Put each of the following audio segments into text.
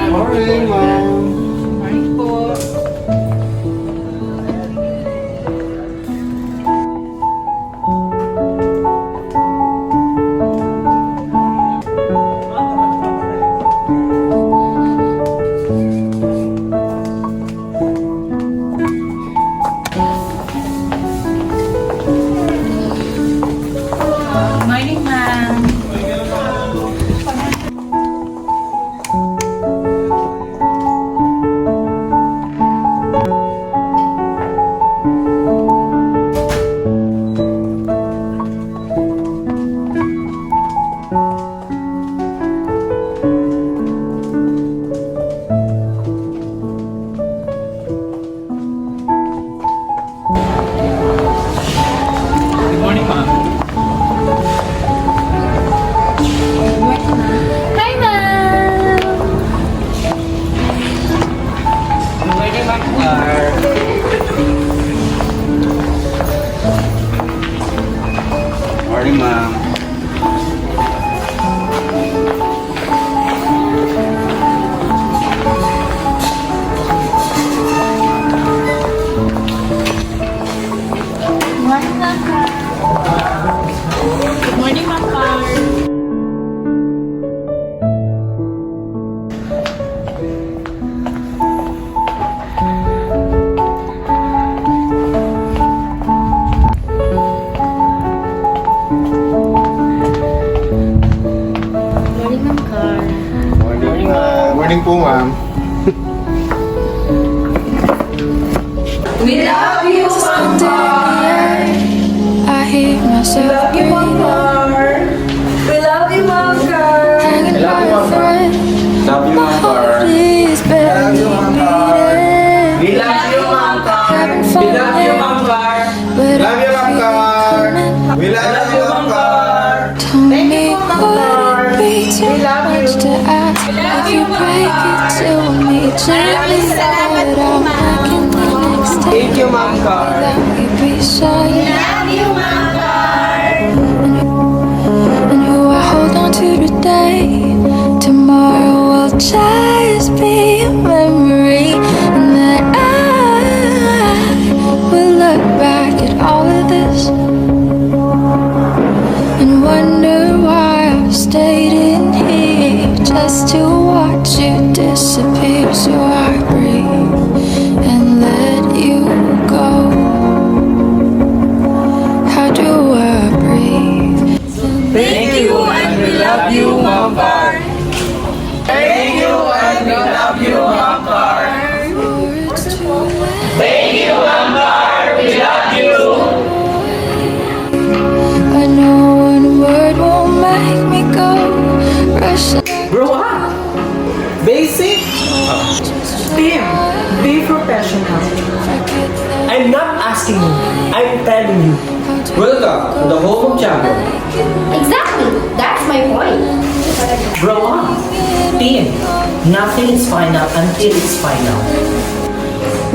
Morning, ma'am. Morning po. Morning, ma'am. Good morning, ma'am. Hi, ma'am! Good morning, ma'am. Morning, ma'am. Morning, ma'am. Good morning, Ma'am Car. Morning, ma'am Car. Morning, ma'am. Morning po, ma'am. We love you, Ma'am Car. I hear myself breathing, We love you, Ma'am Car. hanging I love by you, a Mama. thread. Love you, ma'am. Heart is barely beating. We love you, ma'am. Having We fun, love you, ma'am. but Love you, ma'am. We love you, ma'am. told me would it be too much to ask if you break it to me gently, but I'm working the next day. Thank you, ma'am. That we be shy. And who I hold on to today, tomorrow will just be a memory, and that I will look back at all of this and wonder why I stayed in here just to watch you disappear. So I breathe and let you go. How do I breathe? Thank you and we love you, Ma'am Car. Thank you, and we love you, ma'am. Words to let Thank you, ma'am. We love you. I know one word won't make me go rushing. Grow up. Basic. Team. Be professional. Forget that I'm not asking you, I'm telling you. Welcome to the home of champion. Exactly. That's my point. Grow up. Team, nothing is final until it's final.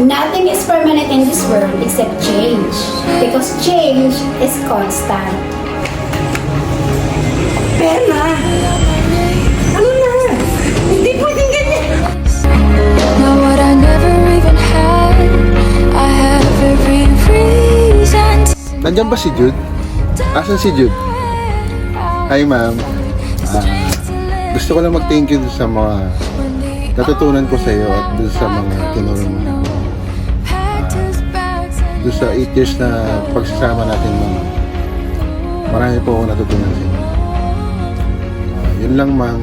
Nothing is permanent in this world except change. Because change is constant. Bella. Ano na? Hindi pwedeng ganyan. now what I never even had. I have every reason to Nandiyan ba si Jude? Asan si Jude? Hi, ma'am. Gusto ko lang mag-thank you sa mga natutunan ko sa iyo at doon sa mga tinuro mo. Doon sa 8 years na pagsasama natin, ma'am. Marami po ako natutunan sa inyo. Yun lang, ma'am.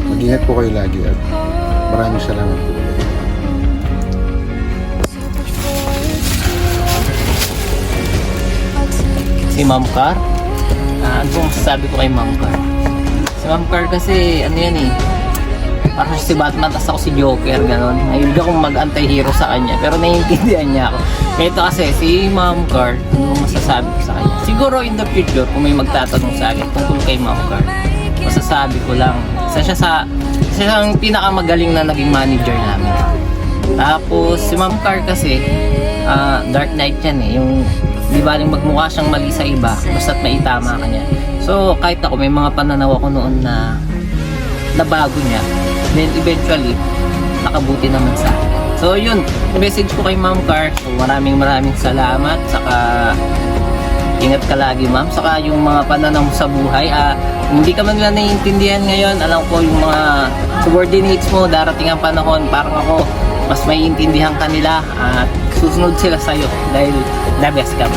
Mag-ingat po kayo lagi at maraming salamat po. Si Ma'am Car? Ano pong masasabi ko kay Ma'am Car? Si Ma'am Car kasi, ano yan eh, parang si Batman, tas ako si Joker, gano'n. Ayun ka kung mag-anti-hero sa kanya, pero naiintindihan niya ako. Kaya ito kasi, si Ma'am Car, ano masasabi ko sa kanya? Siguro in the future, kung may magtatanong sa akin tungkol kay Ma'am Car, masasabi ko lang, isa siya ang pinakamagaling na naging manager namin. Tapos, si Ma'am Car kasi, Dark Knight yan eh, yung di baling magmukha siyang mali sa iba basta't maitama ka niya. So kahit ako may mga pananaw ako noon na nabago niya, Then eventually, nakabuti naman sa akin. So yun, message ko kay Ma'am Car. So, maraming salamat. Saka ingat ka lagi, ma'am. Saka yung mga pananaw mo sa buhay, hindi ka man lang naiintindihan ngayon. Alam ko yung mga subordinates mo, darating ang panahon, parang ako, mas maiintindihan ka nila at susunod sila sa'yo dahil the best ka.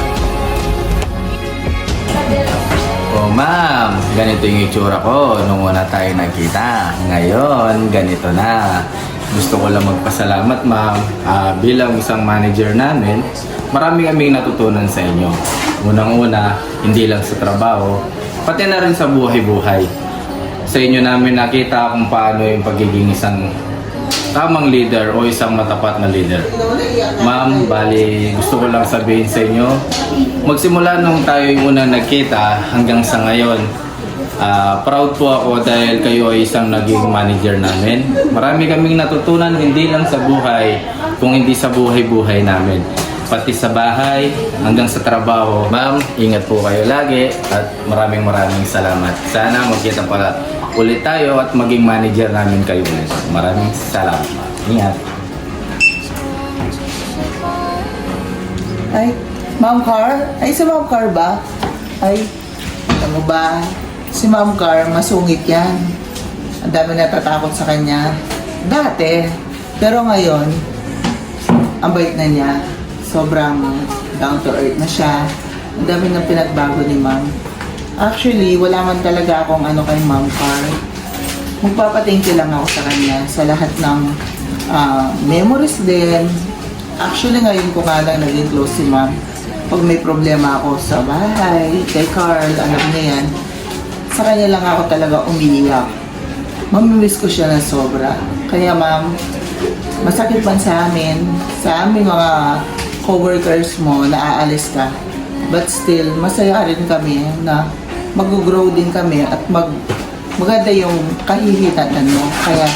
Oh ma'am, ganito yung itsura ko nung una tayo nagkita. Ngayon, ganito na. Gusto ko lang magpasalamat ma'am. Bilang isang manager namin, marami kaming natutunan sa inyo. Unang-una, hindi lang sa trabaho, pati na rin sa buhay-buhay. Sa inyo namin nakita kung paano yung pagiging isang tamang leader o isang matapat na leader. Ma'am, bali gusto ko lang sabihin sa inyo, magsimula nung tayo yung unang nagkita hanggang sa ngayon, proud po ako dahil kayo ay isang naging manager namin. Marami kaming natutunan hindi lang sa buhay, kung hindi sa buhay-buhay namin. Pati sa bahay, hanggang sa trabaho. Ma'am, ingat po kayo lagi at maraming salamat. Sana magkita pa ulit tayo at maging manager namin kayo ulit. Maraming salamat. Ingat. Ay, Ma'am Car? Ay, si Ma'am Car ba? Ay, alam mo ba? Si Ma'am Car, masungit yan. Ang dami natatakot sa kanya. Dati. Pero ngayon, ang bait na niya. Sobrang down to earth na siya. Ang dami ng pinagbago ni Ma'am. Actually, wala man talaga akong ano kay Ma'am Car. Magpapatingin lang ako sa kanya sa lahat ng memories din. Actually, ngayon ko nga lang naging close si Ma'am. Pag may problema ako sa bahay, kay Carl, alam niya yan, sa kanya lang ako talaga umiiyak. Mamimiss ko siya ng sobra. Kaya ma'am, masakit man sa aming mga co-workers mo na aalis ka. But still, masaya rin kami na mag-grow din kami at maganda yung kahihitatan mo. Kaya,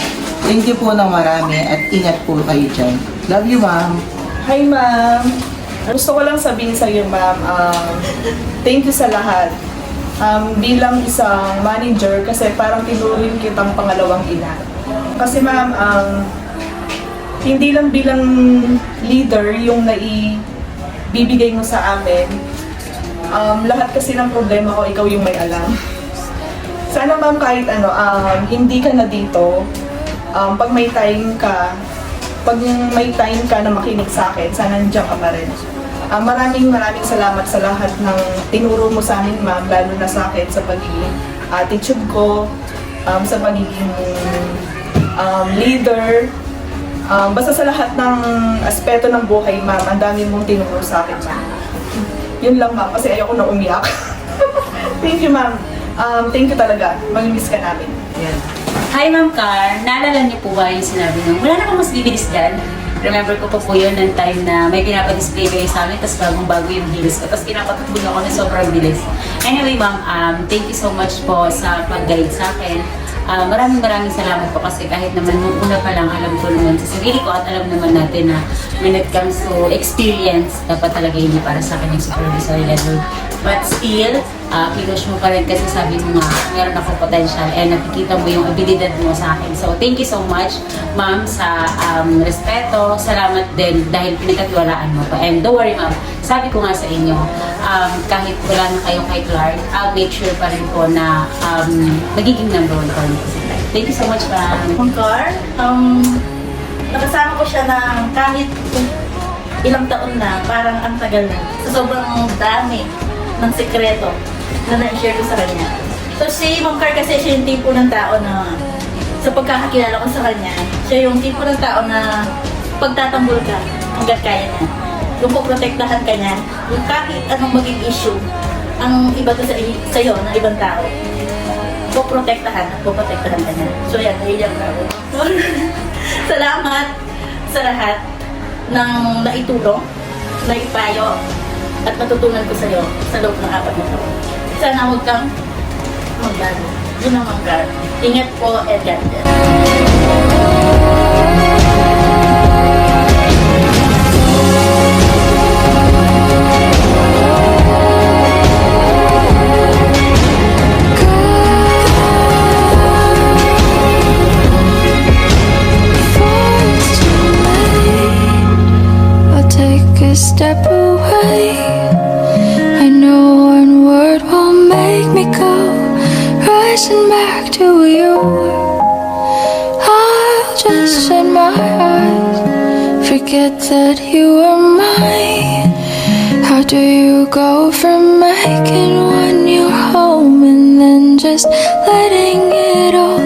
thank you po ng marami at ingat po kayo dyan. Love you, ma'am. Hi, ma'am. Gusto ko lang sabihin sa iyo, ma'am, thank you sa lahat. Bilang isang manager, kasi parang tinuring kitang pangalawang ina. Kasi ma'am, hindi lang bilang leader yung naibibigay mo sa amin. Lahat kasi ng problema ko, ikaw yung may alam. Sana ma'am, kahit ano, hindi ka na dito, pag may time ka na makinig sa akin, sana nandiyan ka pa rin. Maraming salamat sa lahat ng tinuro mo sa amin, ma'am, lalo na sa akin sa pagiging attitude ko, sa pagiging leader, basta sa lahat ng aspeto ng buhay, ma'am, ang dami mong tinuro sa akin, ma'am. Yun lang, ma'am, kasi ayoko na umiyak. Thank you, ma'am. Thank you talaga. Mamimiss ka namin. Yan. Hi, Ma'am Car. Naalala niyo po ba yung sinabi nyo? Wala na mas bibilis dyan. Remember ko po yun ng time na may pinapa-display kayo sa amin, tapos bagong-bago yung heels ko, tapos pinapatakbo ako na sobrang bilis. Anyway, ma'am, thank you so much po sa pag-guide sa akin. Maraming salamat po kasi kahit naman nung una pa lang alam ko naman sa sarili ko at alam naman natin na when it comes to experience, dapat talaga hindi para sa akin yung supervisory level. But still, pinush mo pa rin kasi sabi mo nga, meron ako potential and nakikita mo yung abilidad mo sa akin. So, thank you so much, ma'am, sa respeto. Salamat din dahil pinagkatiwalaan mo pa. And don't worry, ma'am, sabi ko nga sa inyo, kahit wala na kayo kay Clark, I'll make sure pa rin po na magiging number 1 pa rin po sa life. Thank you so much, ma'am. Ma'am Car, nakasama ko siya na kahit ilang taon na, parang ang tagal na. Sa sobrang dami ng sekreto na na-share ko sa kanya. So si Ma'am Car kasi siya yung tipo ng tao na sa pagkakakilala ko sa kanya, siya yung tipo ng tao na pagtatanggol ka hanggat kaya niya. Yung poprotektahan ka niya, yung kahit anong maging issue, ang iba to sa'yo ng ibang tao, poprotektahan ka niya. So yan, naiyak na ako. Salamat sa lahat ng naitulong, naipayo, at natutunan ko sa'yo sa loob ng 4 na taon. Sana huwag kang magbago. Yun ang Ma'am Car. Ingat po and God bless. back to you. I'll just shut my eyes, forget that you were mine. How do you go from making one your home and then just letting it all